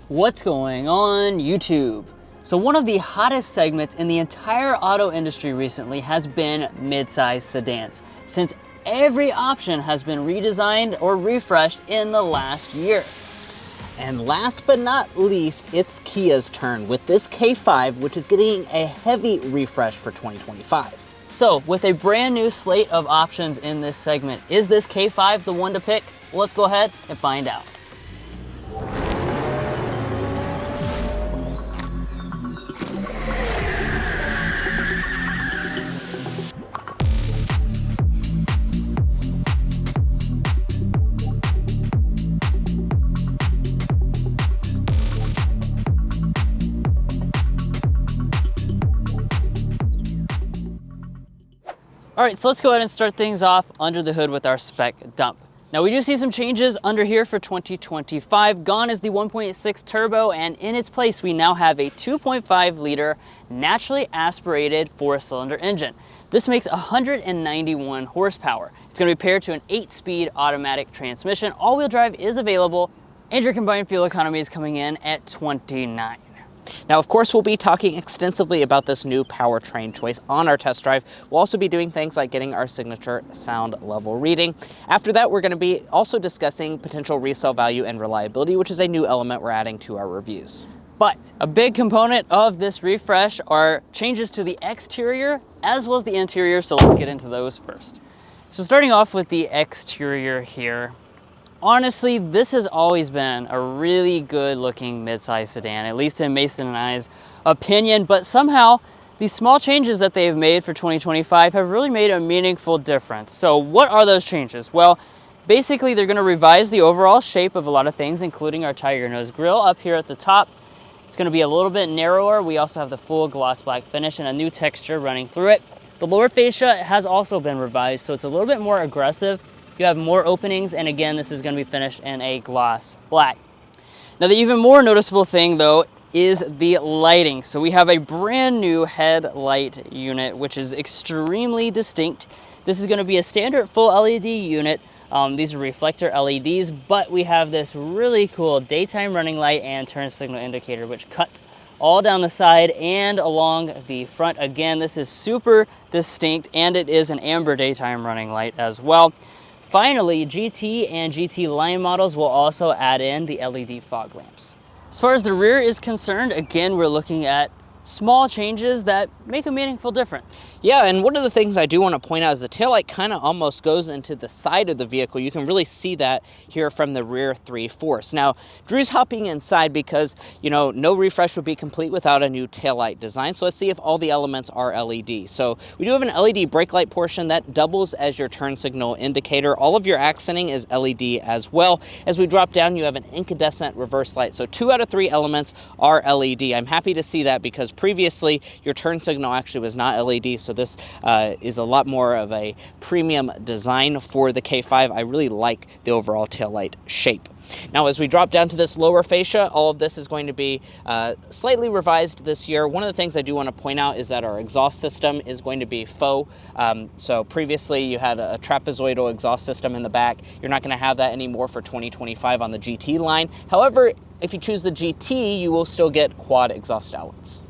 What's going on YouTube? So one of the hottest segments in the entire auto industry recently has been mid-size sedans, since every option has been redesigned or refreshed in the last year. And last but not least, it's Kia's turn with this K5, which is getting a heavy refresh for 2025. So with a brand new slate of options in this segment, is this K5 the one to pick? Let's go ahead and find out. All right, so let's go ahead and start things off under the hood with our spec dump. Now we do see some changes under here for 2025. Gone is the 1.6 turbo, and in its place we now have a 2.5 liter naturally aspirated 4-cylinder engine. This makes 191 horsepower. It's going to be paired to an 8-speed automatic transmission. All-wheel drive is available, and your combined fuel economy is coming in at 29. Now, of course, we'll be talking extensively about this new powertrain choice on our test drive. We'll also be doing things like getting our signature sound level reading. After that, we're going to be also discussing potential resale value and reliability, which is a new element we're adding to our reviews. But a big component of this refresh are changes to the exterior as well as the interior, so let's get into those first. So starting off with the exterior here, honestly, this has always been a really good looking midsize sedan, at least in Mason and I's opinion, but somehow these small changes that they've made for 2025 have really made a meaningful difference. So what are those changes? Well, basically they're going to revise the overall shape of a lot of things, including our tiger nose grille up here at the top. It's going to be a little bit narrower. We also have the full gloss black finish and a new texture running through it. The lower fascia has also been revised, so it's a little bit more aggressive. You have more openings, and again, this is going to be finished in a gloss black. Now, the even more noticeable thing, though, is the lighting. So we have a brand new headlight unit, which is extremely distinct. This is going to be a standard full LED unit. These are reflector LEDs, but we have this really cool daytime running light and turn signal indicator, which cuts all down the side and along the front. Again, this is super distinct, and it is an amber daytime running light as well. Finally, GT and GT line models will also add in the LED fog lamps. As far as the rear is concerned, again, we're looking at small changes that make a meaningful difference. Yeah, and one of the things I do want to point out is the taillight kind of almost goes into the side of the vehicle. You can really see that here from the rear 3/4. Now, Drew's hopping inside because, you know, no refresh would be complete without a new taillight design. So let's see if all the elements are LED. So we do have an LED brake light portion that doubles as your turn signal indicator. All of your accenting is LED as well. As we drop down, you have an incandescent reverse light. So 2 out of 3 elements are LED. I'm happy to see that because previously your turn signal actually was not LED. So this is a lot more of a premium design for the K5. I really like the overall taillight shape. Now, as we drop down to this lower fascia, all of this is going to be slightly revised this year. One of the things I do want to point out is that our exhaust system is going to be faux. So previously you had a trapezoidal exhaust system in the back. You're not going to have that anymore for 2025 on the GT line. However, if you choose the GT, you will still get quad exhaust outlets.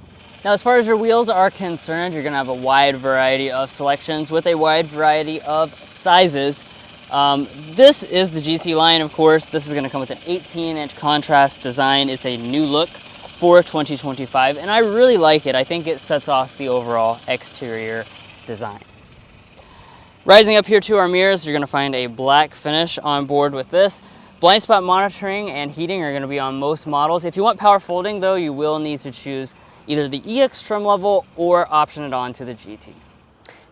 Now, as far as your wheels are concerned, you're going to have a wide variety of selections with a wide variety of sizes. This is the GT line, of course. This is going to come with an 18-inch contrast design. It's a new look for 2025, and I really like it. I think it sets off the overall exterior design. Rising up here to our mirrors, you're going to find a black finish on board with this. Blind spot monitoring and heating are going to be on most models. If you want power folding, though, you will need to choose either the EX trim level or option it on to the GT.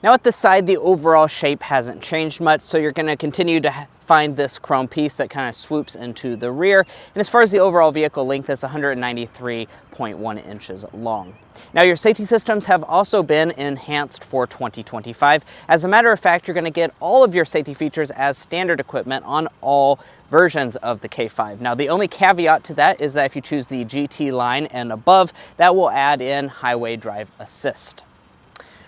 Now at the side, the overall shape hasn't changed much, so you're going to continue to find this chrome piece that kind of swoops into the rear. And as far as the overall vehicle length, it's 193.1 inches long. Now, your safety systems have also been enhanced for 2025. As a matter of fact, you're going to get all of your safety features as standard equipment on all versions of the K5. Now, the only caveat to that is that if you choose the GT line and above, that will add in highway drive assist.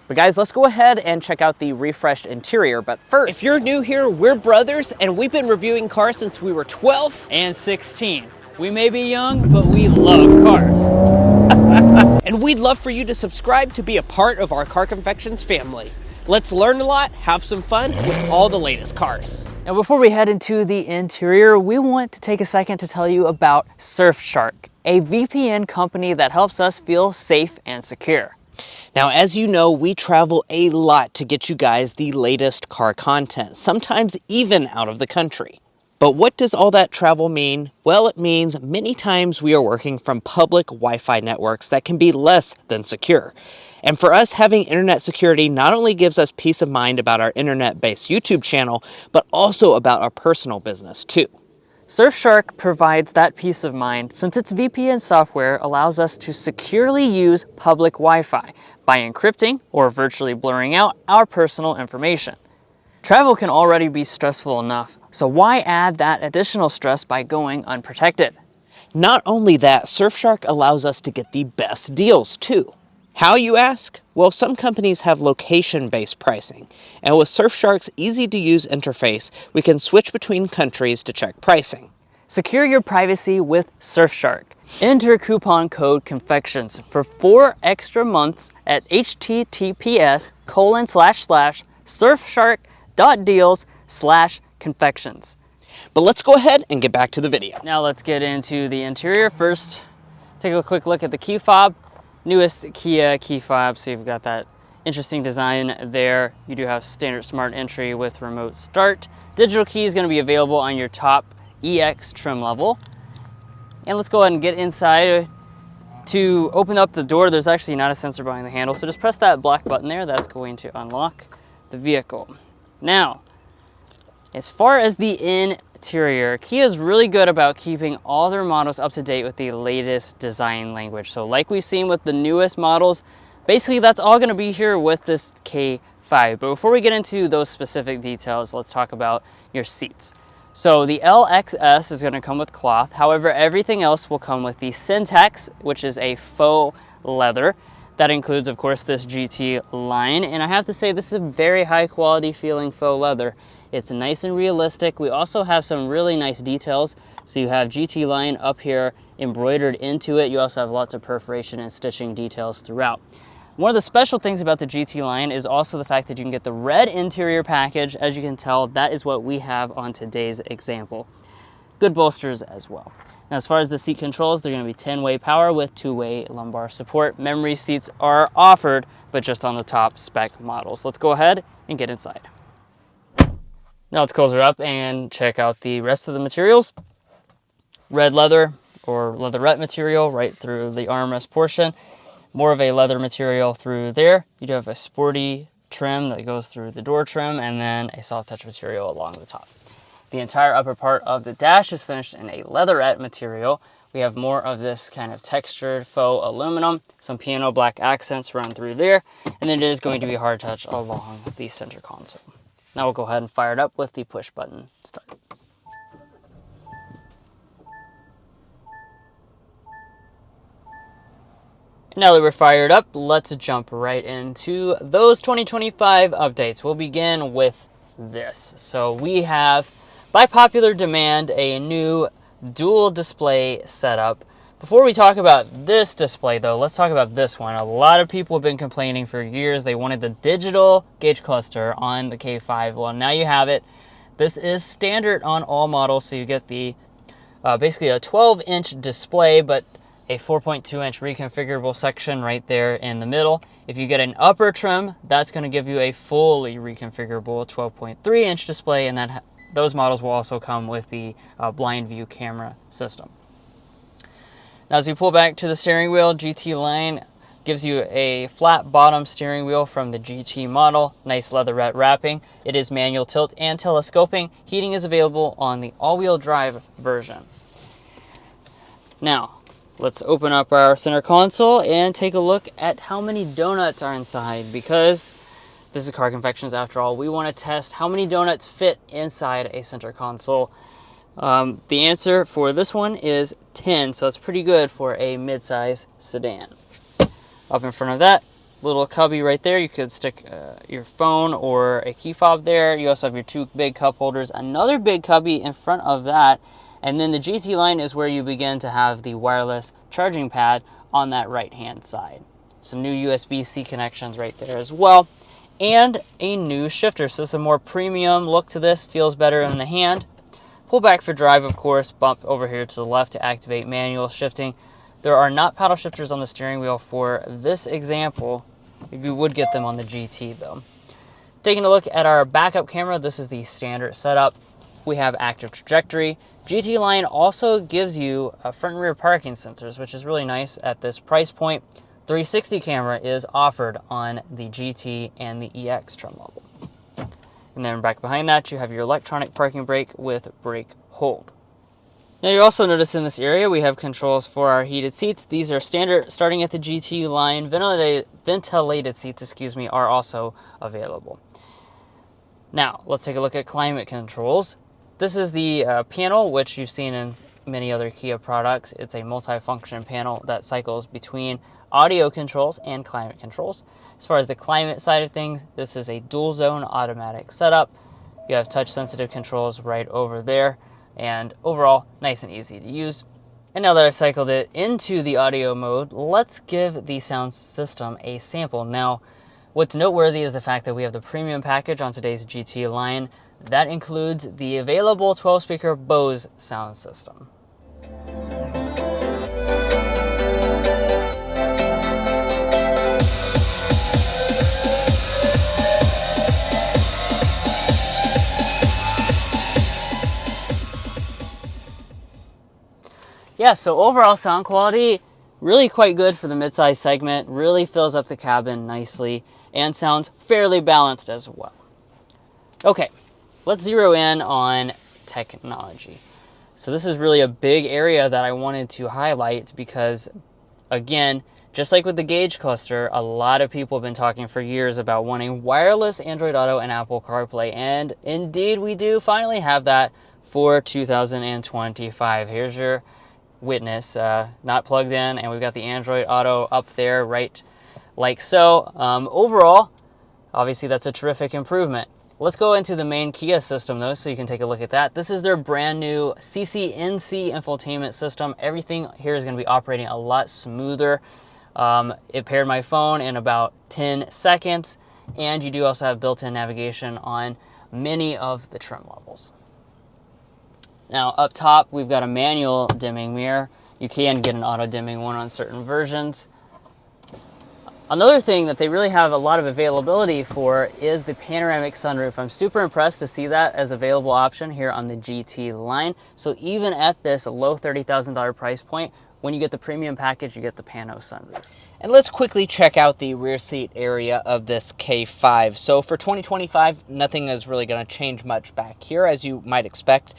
But guys, let's go ahead and check out the refreshed interior. But first, if you're new here, we're brothers, and we've been reviewing cars since we were 12 and 16. We may be young, but we love cars. And we'd love for you to subscribe to be a part of our Car Confections family. Let's learn a lot, have some fun with all the latest cars. Now, before we head into the interior, we want to take a second to tell you about Surfshark, a VPN company that helps us feel safe and secure. Now, as you know, we travel a lot to get you guys the latest car content, sometimes even out of the country. But what does all that travel mean? Well, it means many times we are working from public Wi-Fi networks that can be less than secure. And for us, having internet security not only gives us peace of mind about our internet-based YouTube channel, but also about our personal business too. Surfshark provides that peace of mind since its VPN software allows us to securely use public Wi-Fi by encrypting or virtually blurring out our personal information. Travel can already be stressful enough, so why add that additional stress by going unprotected? Not only that, Surfshark allows us to get the best deals too. How, you ask? Well, some companies have location-based pricing, and with Surfshark's easy-to-use interface, we can switch between countries to check pricing. Secure your privacy with Surfshark. Enter coupon code Confections for 4 extra months at https://surfshark.deals/confections. But let's go ahead and get back to the video. Now let's get into the interior. First, take a quick look at the key fob. Newest Kia key fob, so you've got that interesting design there. You do have standard smart entry with remote start. Digital key is going to be available on your top EX trim level. And let's go ahead and get inside. To open up the door, there's actually not a sensor behind the handle, so just press that black button there. That's going to unlock the vehicle. Now, as far as the interior, Kia is really good about keeping all their models up to date with the latest design language. So like we've seen with the newest models, basically that's all going to be here with this K5. But before we get into those specific details, let's talk about your seats. So the LXS is going to come with cloth. However, everything else will come with the Syntax, which is a faux leather. That includes, of course, this GT line. And I have to say, this is a very high quality feeling faux leather. It's nice and realistic. We also have some really nice details. So you have GT line up here embroidered into it. You also have lots of perforation and stitching details throughout. One of the special things about the GT line is also the fact that you can get the red interior package. As you can tell, that is what we have on today's example. Good bolsters as well. Now, as far as the seat controls, they're going to be 10-way power with 2-way lumbar support. Memory seats are offered, but just on the top spec models. Let's go ahead and get inside. Now let's close her up and check out the rest of the materials. Red leather or leatherette material right through the armrest portion. More of a leather material through there. You do have a sporty trim that goes through the door trim, and then a soft touch material along the top. The entire upper part of the dash is finished in a leatherette material. We have more of this kind of textured faux aluminum, some piano black accents run through there, and then it is going to be hard touch along the center console. Now we'll go ahead and fire it up with the push button start. Now that we're fired up, let's jump right into those 2025 updates. We'll begin with this. So we have, by popular demand, a new dual display setup. Before we talk about this display though, let's talk about this one. A lot of people have been complaining for years. They wanted the digital gauge cluster on the K5. Well, now you have it. This is standard on all models, so you get the basically a 12-inch display, but a 4.2-inch reconfigurable section right there in the middle. If you get an upper trim, that's going to give you a fully reconfigurable 12.3-inch display, and that those models will also come with the blind view camera system. Now, as we pull back to the steering wheel, GT line gives you a flat bottom steering wheel from the GT model. Nice leatherette wrapping. It is manual tilt and telescoping. Heating is available on the all-wheel drive version. Now, let's open up our center console and take a look at how many donuts are inside, because this is Car Confections after all. We want to test how many donuts fit inside a center console. The answer for this one is 10, so it's pretty good for a mid-size sedan. Up in front of that, little cubby right there, you could stick your phone or a key fob there. You also have your two big cup holders, another big cubby in front of that, And then the GT line is where you begin to have the wireless charging pad on that right-hand side. Some new USB-C connections right there as well, and a new shifter. So this is a more premium look to this, feels better in the hand. Pull back for drive, of course, bump over here to the left to activate manual shifting. There are not paddle shifters on the steering wheel for this example. You would get them on the GT though. Taking a look at our backup camera, this is the standard setup. We have active trajectory. GT line also gives you front and rear parking sensors, which is really nice at this price point. 360 camera is offered on the GT and the EX trim level. And then back behind that, you have your electronic parking brake with brake hold. Now you also notice in this area, we have controls for our heated seats. These are standard starting at the GT line. Ventilated seats, are also available. Now, let's take a look at climate controls. This is the panel, which you've seen in many other Kia products. It's a multi-function panel that cycles between audio controls and climate controls. As far as the climate side of things, this is a dual zone automatic setup. You have touch sensitive controls right over there, and overall nice and easy to use. And now that I've cycled it into the audio mode, let's give the sound system a sample. Now, what's noteworthy is the fact that we have the premium package on today's GT line. That includes the available 12-speaker Bose sound system. Yeah, so overall sound quality, really quite good for the midsize segment, really fills up the cabin nicely, and sounds fairly balanced as well. Okay, let's zero in on technology. So this is really a big area that I wanted to highlight because, again, just like with the Gauge cluster, a lot of people have been talking for years about wanting wireless Android Auto and Apple CarPlay, and indeed we do finally have that for 2025. Here's your witness, not plugged in, and we've got the Android Auto up there, right like so. Overall, obviously that's a terrific improvement. Let's go into the main Kia system though, so you can take a look at that. This is their brand new CCNC infotainment system. Everything here is going to be operating a lot smoother. It paired my phone in about 10 seconds, and you do also have built-in navigation on many of the trim levels. Now up top, we've got a manual dimming mirror. You can get an auto dimming one on certain versions. Another thing that they really have a lot of availability for is the panoramic sunroof. I'm super impressed to see that as available option here on the GT line. So even at this low $30,000 price point, when you get the premium package, you get the pano sunroof. And let's quickly check out the rear seat area of this K5. So for 2025, nothing is really going to change much back here, as you might expect.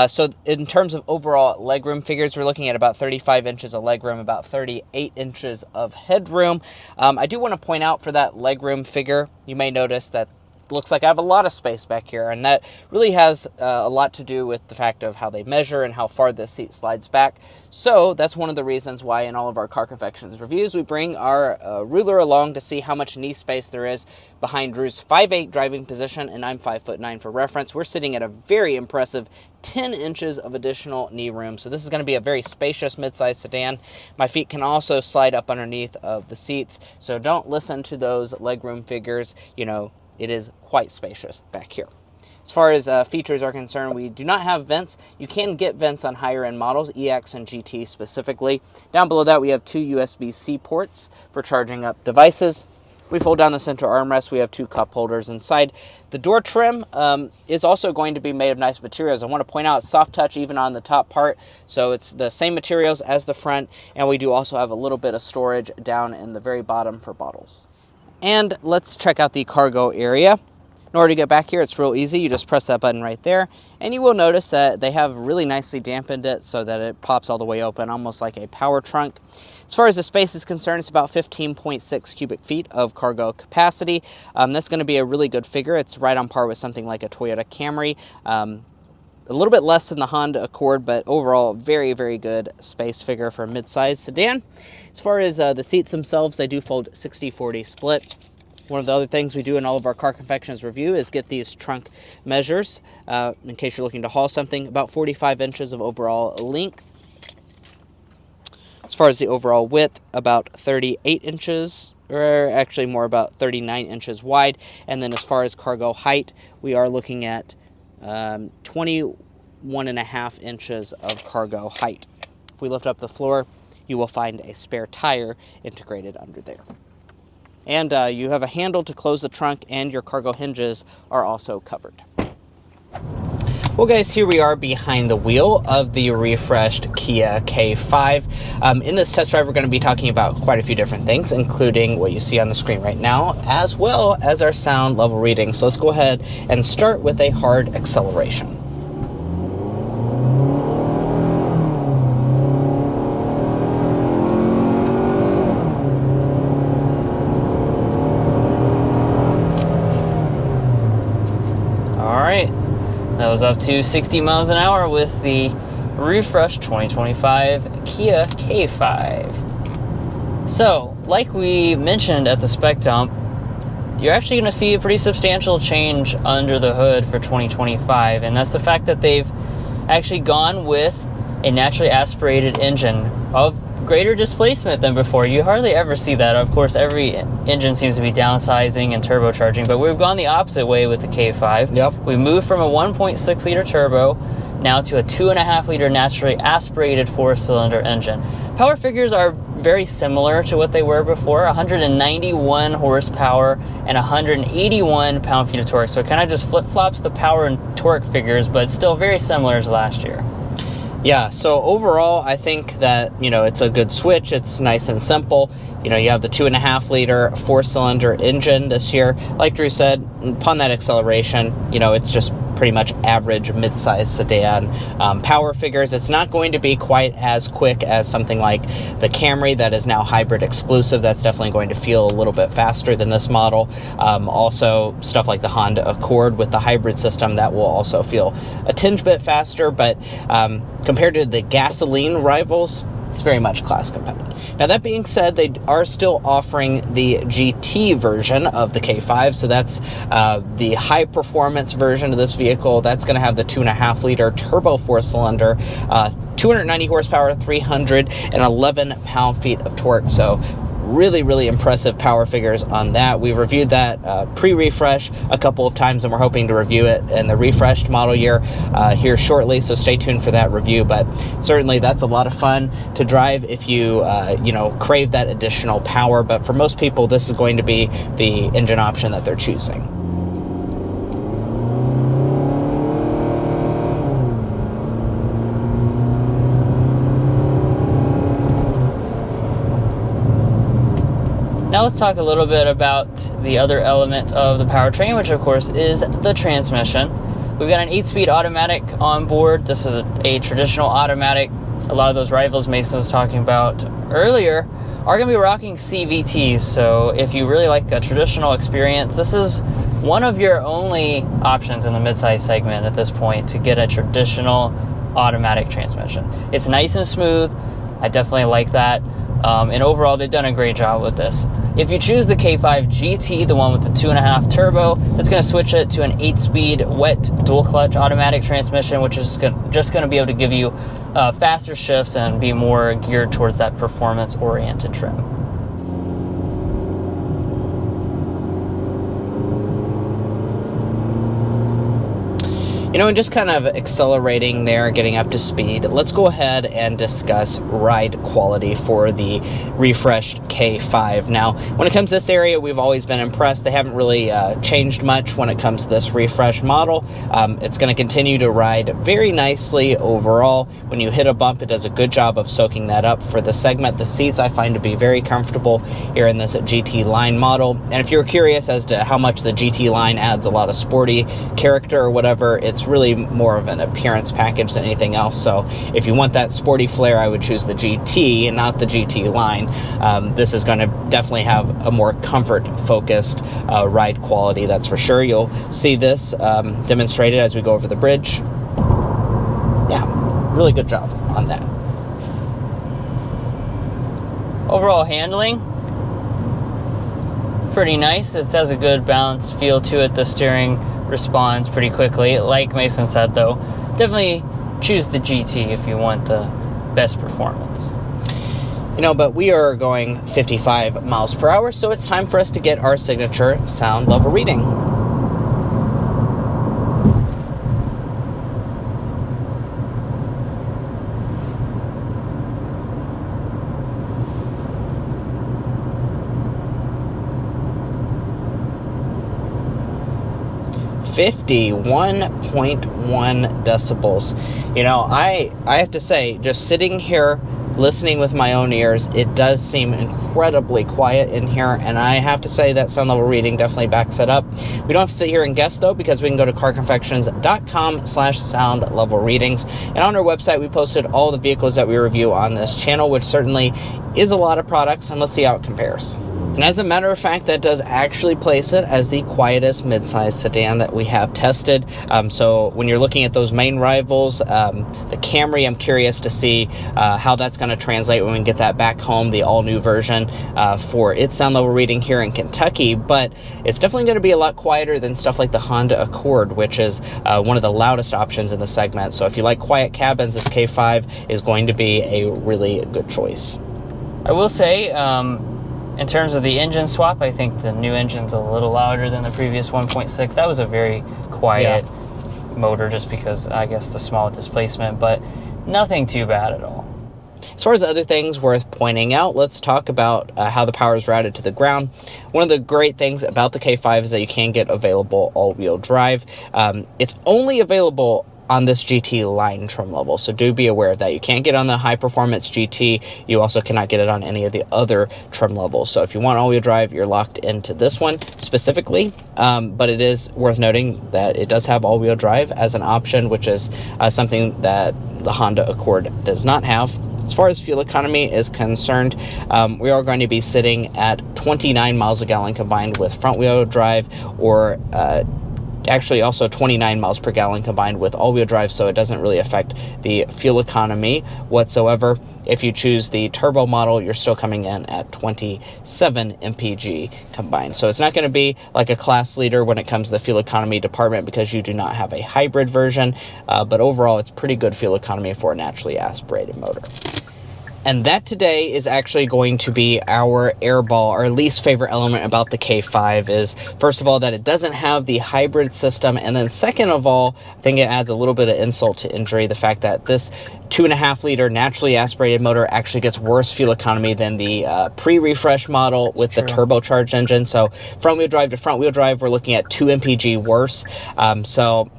So in terms of overall legroom figures, we're looking at about 35 inches of legroom, about 38 inches of headroom. I do want to point out for that legroom figure, you may notice that looks like I have a lot of space back here, and that really has a lot to do with the fact of how they measure and how far this seat slides back. So that's one of the reasons why in all of our Car Confections reviews we bring our ruler along to see how much knee space there is behind Drew's 5'8" driving position, and I'm 5'9" for reference. We're sitting at a very impressive 10 inches of additional knee room. So this is going to be a very spacious midsize sedan. My feet can also slide up underneath of the seats, so don't listen to those legroom figures. You know, it is quite spacious back here. As far as features are concerned, we do not have vents. You can get vents on higher end models, EX and GT specifically. Down below that, we have two USB-C ports for charging up devices. We fold down the center armrest. We have two cup holders inside. The door trim is also going to be made of nice materials. I want to point out soft touch even on the top part. So it's the same materials as the front. And we do also have a little bit of storage down in the very bottom for bottles. And let's check out the cargo area. In order to get back here, it's real easy. You just press that button right there, and you will notice that they have really nicely dampened it so that it pops all the way open, almost like a power trunk. As far as the space is concerned, it's about 15.6 cubic feet of cargo capacity. That's going to be a really good figure. It's right on par with something like a Toyota Camry. A little bit less than the Honda Accord, but overall, very, very good space figure for a mid-size sedan. As far as the seats themselves, they do fold 60-40 split. One of the other things we do in all of our car confections review is get these trunk measures in case you're looking to haul something. About 45 inches of overall length. As far as the overall width, about 38 inches, or actually more about 39 inches wide. And then as far as cargo height, we are looking at 21.5 inches of cargo height. If we lift up the floor, you will find a spare tire integrated under there. And you have a handle to close the trunk, and your cargo hinges are also covered. Well, guys, here we are behind the wheel of the refreshed Kia K5. In this test drive, we're going to be talking about quite a few different things, including what you see on the screen right now, as well as our sound level reading. So let's go ahead and start with a hard acceleration. That was up to 60 miles an hour with the refreshed 2025 Kia K5. So, like we mentioned at the spec dump, you're actually going to see a pretty substantial change under the hood for 2025, and that's the fact that they've actually gone with a naturally aspirated engine of greater displacement than before. You hardly ever see that. Of course, every engine seems to be downsizing and turbocharging, but we've gone the opposite way with the K5. Yep. We moved from a 1.6 liter turbo now to a 2.5 liter naturally aspirated 4-cylinder engine. Power figures are very similar to what they were before, 191 horsepower and 181 pound-feet of torque. So it kind of just flip-flops the power and torque figures, but still very similar to last year. Yeah, so overall, I think that, it's a good switch. It's nice and simple. You have the 2.5 liter 4-cylinder engine this year. Like Drew said, upon that acceleration, it's just pretty much average mid-size sedan power figures. It's not going to be quite as quick as something like the Camry that is now hybrid exclusive. That's definitely going to feel a little bit faster than this model. Also, stuff like the Honda Accord with the hybrid system, that will also feel a tinge bit faster, but compared to the gasoline rivals, it's very much class competitive. Now, that being said, they are still offering the GT version of the K5, so that's the high performance version of this vehicle. That's going to have the 2.5 liter turbo 4-cylinder, 290 horsepower, 311 pound-feet of torque. So really, really impressive power figures on that. We reviewed that pre-refresh a couple of times, and we're hoping to review it in the refreshed model year here shortly, so stay tuned for that review. But certainly that's a lot of fun to drive if you crave that additional power. But for most people, this is going to be the engine option that they're choosing. Now let's talk a little bit about the other element of the powertrain, which of course is the transmission. We've got an 8-speed automatic on board. This is a traditional automatic. A lot of those rivals Mason was talking about earlier are going to be rocking CVTs. So if you really like a traditional experience, this is one of your only options in the midsize segment at this point to get a traditional automatic transmission. It's nice and smooth. I definitely like that. And overall, they've done a great job with this. If you choose the K5 GT, the one with the 2.5 turbo, that's going to switch it to an 8-speed wet dual clutch automatic transmission, which is just going to be able to give you faster shifts and be more geared towards that performance-oriented trim. And just kind of accelerating there, getting up to speed, let's go ahead and discuss ride quality for the refreshed K5. Now, when it comes to this area, we've always been impressed. They haven't really changed much when it comes to this refreshed model. It's going to continue to ride very nicely overall. When you hit a bump, it does a good job of soaking that up for the segment. The seats I find to be very comfortable here in this GT line model. And if you're curious as to how much the GT line adds a lot of sporty character or whatever, it's really more of an appearance package than anything else. So if you want that sporty flair, I would choose the GT and not the GT line. This is going to definitely have a more comfort-focused ride quality, that's for sure. You'll see this demonstrated as we go over the bridge. Yeah, really good job on that. Overall handling, pretty nice. It has a good balanced feel to it. The steering responds pretty quickly. Like Mason said though, definitely choose the GT if you want the best performance. You know, but we are going 55 miles per hour, so it's time for us to get our signature sound level reading. .1 decibels. You know, I have to say, just sitting here listening with my own ears, it does seem incredibly quiet in here, and I have to say that sound level reading definitely backs it up. We don't have to sit here and guess though, because we can go to carconfections.com/sound level readings, and on our website we posted all the vehicles that we review on this channel, which certainly is a lot of products, and let's see how it compares. And as a matter of fact, that does actually place it as the quietest midsize sedan that we have tested. So when you're looking at those main rivals, the Camry, I'm curious to see how that's going to translate when we get that back home, the all-new version for its sound level reading here in Kentucky. But it's definitely going to be a lot quieter than stuff like the Honda Accord, which is one of the loudest options in the segment. So if you like quiet cabins, this K5 is going to be a really good choice. I will say, in terms of the engine swap, I think the new engine's a little louder than the previous 1.6. That was a very quiet motor just because, I guess, the small displacement, but nothing too bad at all. As far as other things worth pointing out, let's talk about how the power is routed to the ground. One of the great things about the K5 is that you can get available all-wheel drive. It's only available on this GT line trim level, so do be aware of that. You can't get on the high performance GT. You also cannot get it on any of the other trim levels. So if you want all-wheel drive, you're locked into this one specifically, but it is worth noting that it does have all-wheel drive as an option, which is something that the Honda Accord does not have. As far as fuel economy is concerned, we are going to be sitting at 29 miles a gallon combined with front-wheel drive, or actually also 29 miles per gallon combined with all-wheel drive, so it doesn't really affect the fuel economy whatsoever. If you choose the turbo model, you're still coming in at 27 mpg combined. So it's not going to be like a class leader when it comes to the fuel economy department because you do not have a hybrid version, but overall it's pretty good fuel economy for a naturally aspirated motor. And that today is actually going to be our airball. Our least favorite element about the K5 is, first of all, that it doesn't have the hybrid system. And then second of all, I think it adds a little bit of insult to injury. The fact that this 2.5 liter naturally aspirated motor actually gets worse fuel economy than the pre-refresh model with the turbocharged engine. So front wheel drive to front wheel drive, we're looking at 2 mpg worse. So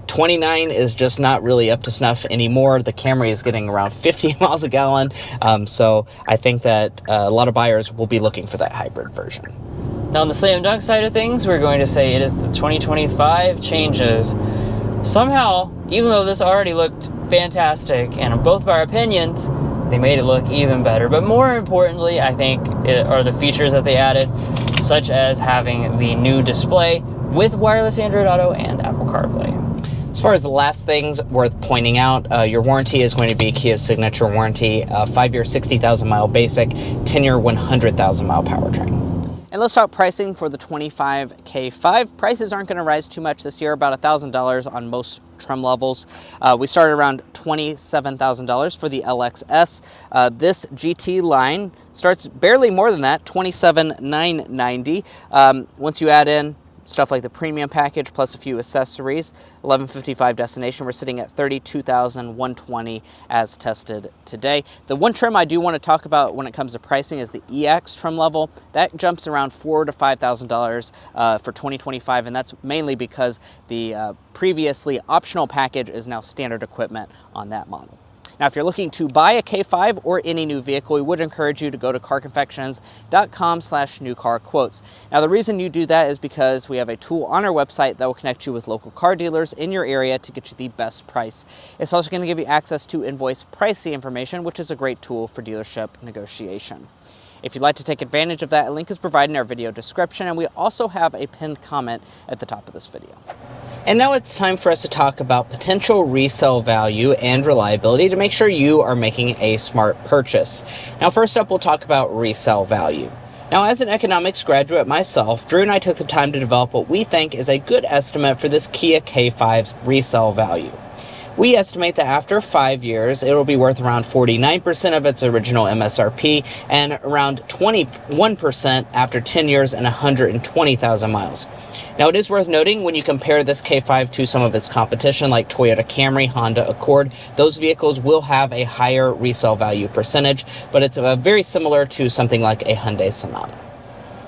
29 is just not really up to snuff anymore. The Camry is getting around 50 miles a gallon. So I think that a lot of buyers will be looking for that hybrid version. Now on the slam dunk side of things, we're going to say it is the 2025 changes. Somehow, even though this already looked fantastic, and in both of our opinions, they made it look even better. But more importantly, I think, are the features that they added, such as having the new display with wireless Android Auto and Apple CarPlay. As far as the last things worth pointing out, your warranty is going to be Kia's signature warranty, 5-year 60,000 mile basic, 10-year 100,000 mile powertrain. And let's talk pricing for the 25 K5. Prices aren't going to rise too much this year, about $1,000 on most trim levels. We started around $27,000 for the LXS. This GT line starts barely more than that, $27,990. Once you add in stuff like the premium package plus a few accessories, $1155 destination, we're sitting at $32,120 as tested today. The one trim I do want to talk about when it comes to pricing is the EX trim level. That jumps around $4,000 to $5,000 for 2025, and that's mainly because the previously optional package is now standard equipment on that model. Now, if you're looking to buy a K5 or any new vehicle, we would encourage you to go to carconfections.com/newcarquotes. Now, the reason you do that is because we have a tool on our website that will connect you with local car dealers in your area to get you the best price. It's also going to give you access to invoice pricing information, which is a great tool for dealership negotiation. If you'd like to take advantage of that, a link is provided in our video description, and we also have a pinned comment at the top of this video. And now it's time for us to talk about potential resale value and reliability to make sure you are making a smart purchase. Now, first up, we'll talk about resale value. Now, as an economics graduate myself, Drew and I took the time to develop what we think is a good estimate for this Kia K5's resale value. We estimate that after 5 years, it will be worth around 49% of its original MSRP and around 21% after 10 years and 120,000 miles. Now, it is worth noting when you compare this K5 to some of its competition like Toyota Camry, Honda Accord, those vehicles will have a higher resale value percentage, but it's very similar to something like a Hyundai Sonata.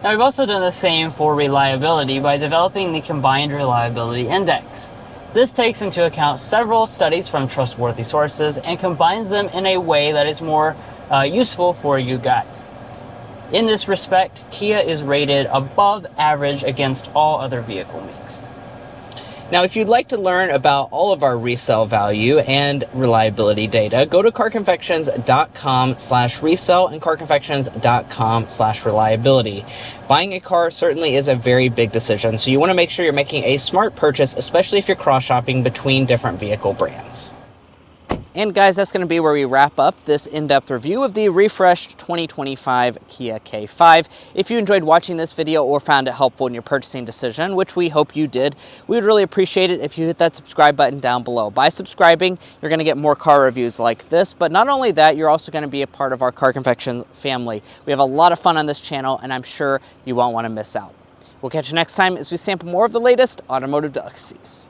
Now, we've also done the same for reliability by developing the Combined Reliability Index. This takes into account several studies from trustworthy sources and combines them in a way that is more useful for you guys. In this respect, Kia is rated above average against all other vehicle makes. Now, if you'd like to learn about all of our resale value and reliability data, go to carconfections.com/resale and carconfections.com/reliability. Buying a car certainly is a very big decision, so you want to make sure you're making a smart purchase, especially if you're cross-shopping between different vehicle brands. And guys, that's going to be where we wrap up this in-depth review of the refreshed 2025 Kia K5. If you enjoyed watching this video or found it helpful in your purchasing decision, which we hope you did, we would really appreciate it if you hit that subscribe button down below. By subscribing, you're going to get more car reviews like this, but not only that, you're also going to be a part of our Car Confections family. We have a lot of fun on this channel, and I'm sure you won't want to miss out. We'll catch you next time as we sample more of the latest automotive delicacies.